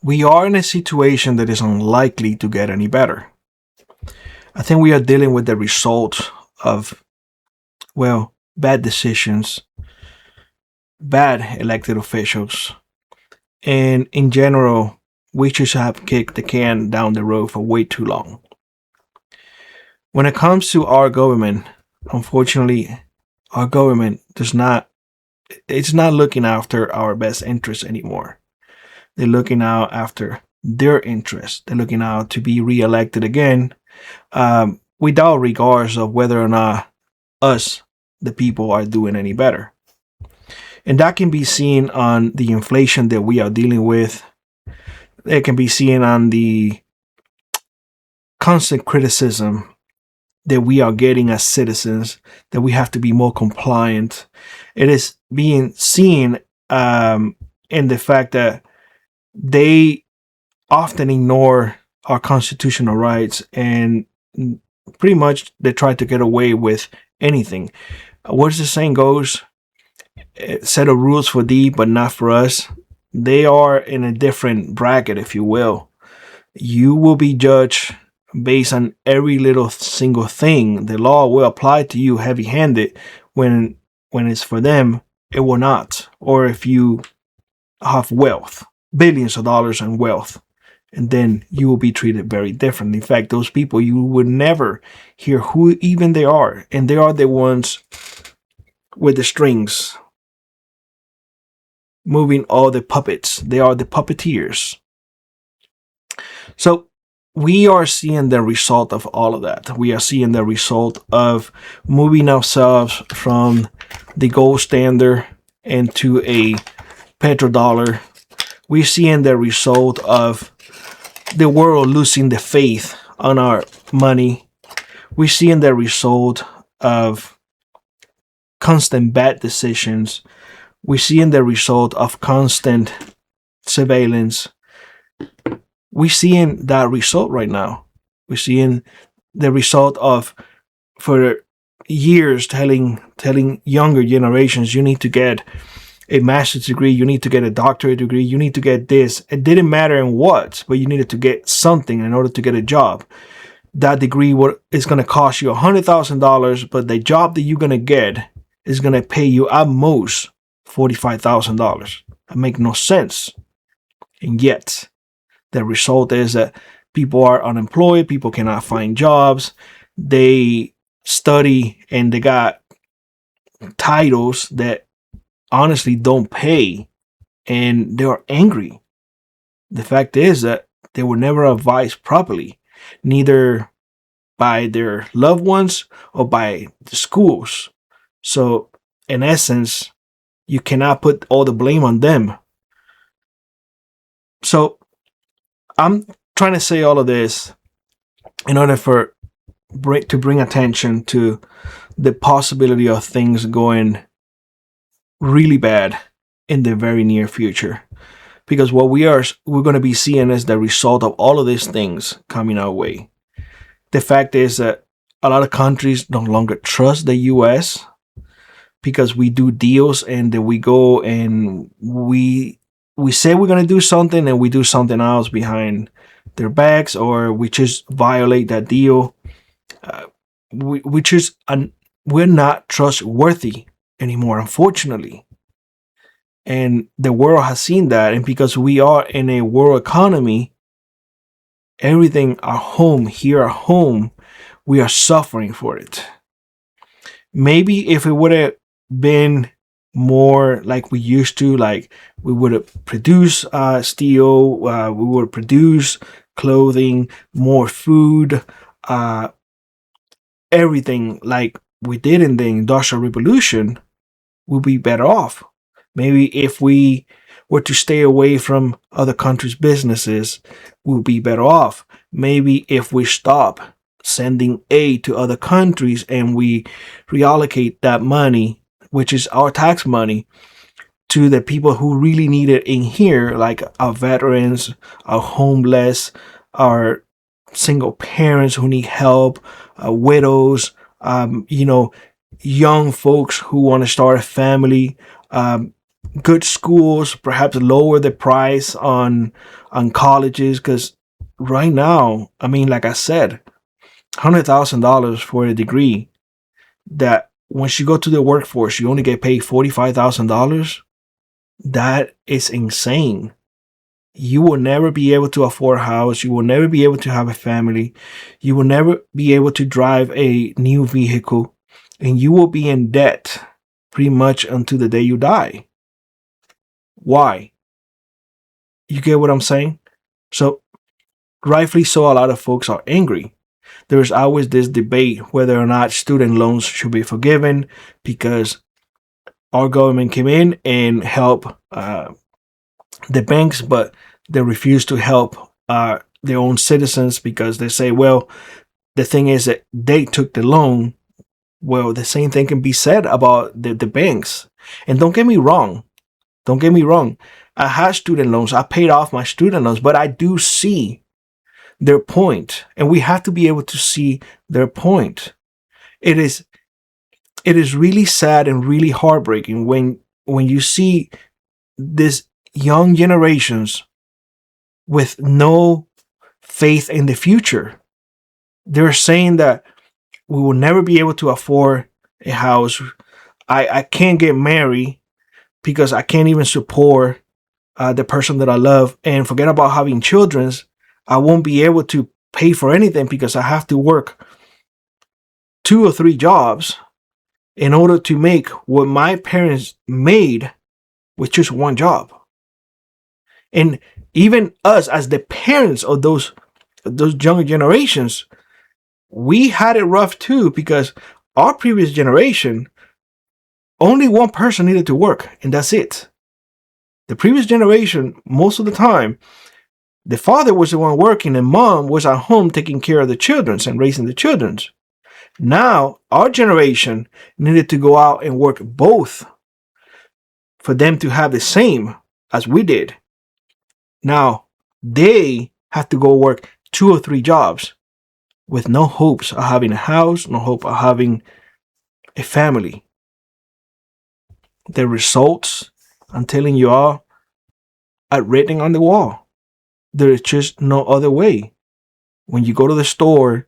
we are in a situation that is unlikely to get any better. I think we are dealing with the result of, well, bad decisions, bad elected officials, and in general, we just have kicked the can down the road for way too long. When it comes to our government, unfortunately, our government it's not looking after our best interests anymore. They're looking out after their interests. They're looking out to be reelected again, without regards of whether or not us, the people, are doing any better. And that can be seen on the inflation that we are dealing with. It can be seen on the constant criticism that we are getting as citizens, that we have to be more compliant. It is being seen in the fact that they often ignore our constitutional rights, and pretty much they try to get away with anything. What's the saying goes? Set of rules for thee, but not for us. They are in a different bracket, if you will. You will be judged based on every little single thing. The law will apply to you heavy-handed. When it's for them, it will not. Or if you have wealth, billions of dollars in wealth, and then you will be treated very differently. In fact, those people, you would never hear who even they are, and they are the ones with the strings, moving all the puppets. They are the puppeteers. So we are seeing the result of all of that. We are seeing the result of moving ourselves from the gold standard into a petrodollar. We're seeing the result of the world losing the faith on our money. We're seeing the result of constant bad decisions. We're seeing the result of constant surveillance. We're seeing that result right now. We're seeing the result of, for years, telling younger generations, you need to get a master's degree, you need to get a doctorate degree, you need to get this. It didn't matter in what, but you needed to get something in order to get a job. That degree is going to cost you $100,000, but the job that you're going to get is going to pay you at most $45,000. That makes no sense. And yet, the result is that people are unemployed, people cannot find jobs, they study and they got titles that honestly don't pay, and they are angry. The fact is that they were never advised properly, neither by their loved ones or by the schools. So, in essence, you cannot put all the blame on them. So, I'm trying to say all of this in order to bring attention to the possibility of things going really bad in the very near future. Because what we're going to be seeing is the result of all of these things coming our way. The fact is that a lot of countries no longer trust the US because we do deals, and then we go and we say we're going to do something and we do something else behind their backs, or we just violate that deal. We're not trustworthy anymore, unfortunately. And the world has seen that. And because we are in a world economy, everything at home, here at home, we are suffering for it. Maybe if it would have been more like we used to, like we would have produced steel, we would produce clothing, more food, everything like we did in the Industrial Revolution, we'll be better off. Maybe if we were to stay away from other countries' businesses, we'll be better off. Maybe if we stop sending aid to other countries and we reallocate that money, which is our tax money, to the people who really need it in here, like our veterans, our homeless, our single parents who need help, widows, young folks who want to start a family, good schools, perhaps lower the price on colleges, because right now, I mean, like I said, $100,000 for a degree that once you go to the workforce, you only get paid $45,000. That is insane. You will never be able to afford a house. You will never be able to have a family. You will never be able to drive a new vehicle. And you will be in debt pretty much until the day you die. Why? You get what I'm saying? So, rightfully so, a lot of folks are angry. There's always this debate whether or not student loans should be forgiven because our government came in and helped the banks, but they refuse to help their own citizens because they say, well, the thing is that they took the loan. Well, the same thing can be said about the banks. And don't get me wrong. Don't get me wrong. I had student loans. I paid off my student loans, but I do see their point, and we have to be able to see their point. It is really sad and really heartbreaking when you see these young generations with no faith in the future. They're saying that we will never be able to afford a house. I can't get married because I can't even support the person that I love, and forget about having children. I won't be able to pay for anything because I have to work 2 or 3 jobs in order to make what my parents made with just one job. And even us as the parents of those younger generations, we had it rough too, because our previous generation, only one person needed to work, and that's it. The previous generation, most of the time, the father was the one working and mom was at home taking care of the children and raising the children. Now, our generation needed to go out and work both for them to have the same as we did. Now, they have to go work 2 or 3 jobs with no hopes of having a house, no hope of having a family. The results, I'm telling you all, are written on the wall. There is just no other way. When you go to the store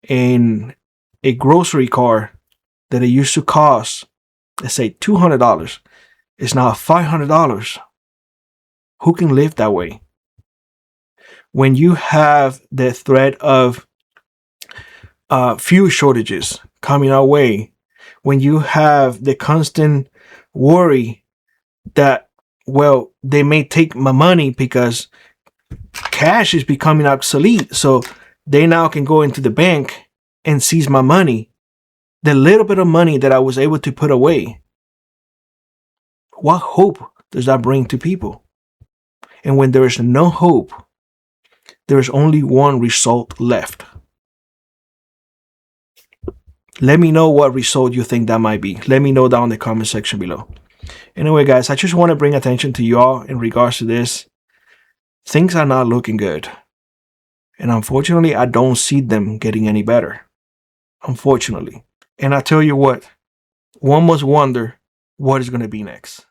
and a grocery cart that it used to cost, let's say $200, is now $500. Who can live that way? When you have the threat of fuel shortages coming our way, when you have the constant worry that, well, they may take my money because cash is becoming obsolete, so they now can go into the bank and seize my money, the little bit of money that I was able to put away. What hope does that bring to people? And when there is no hope, there is only one result left. Let me know what result you think that might be. Let me know down in the comment section below. Anyway, guys, I just want to bring attention to y'all in regards to this. Things are not looking good. And unfortunately, I don't see them getting any better. Unfortunately. And I tell you what, one must wonder what is going to be next.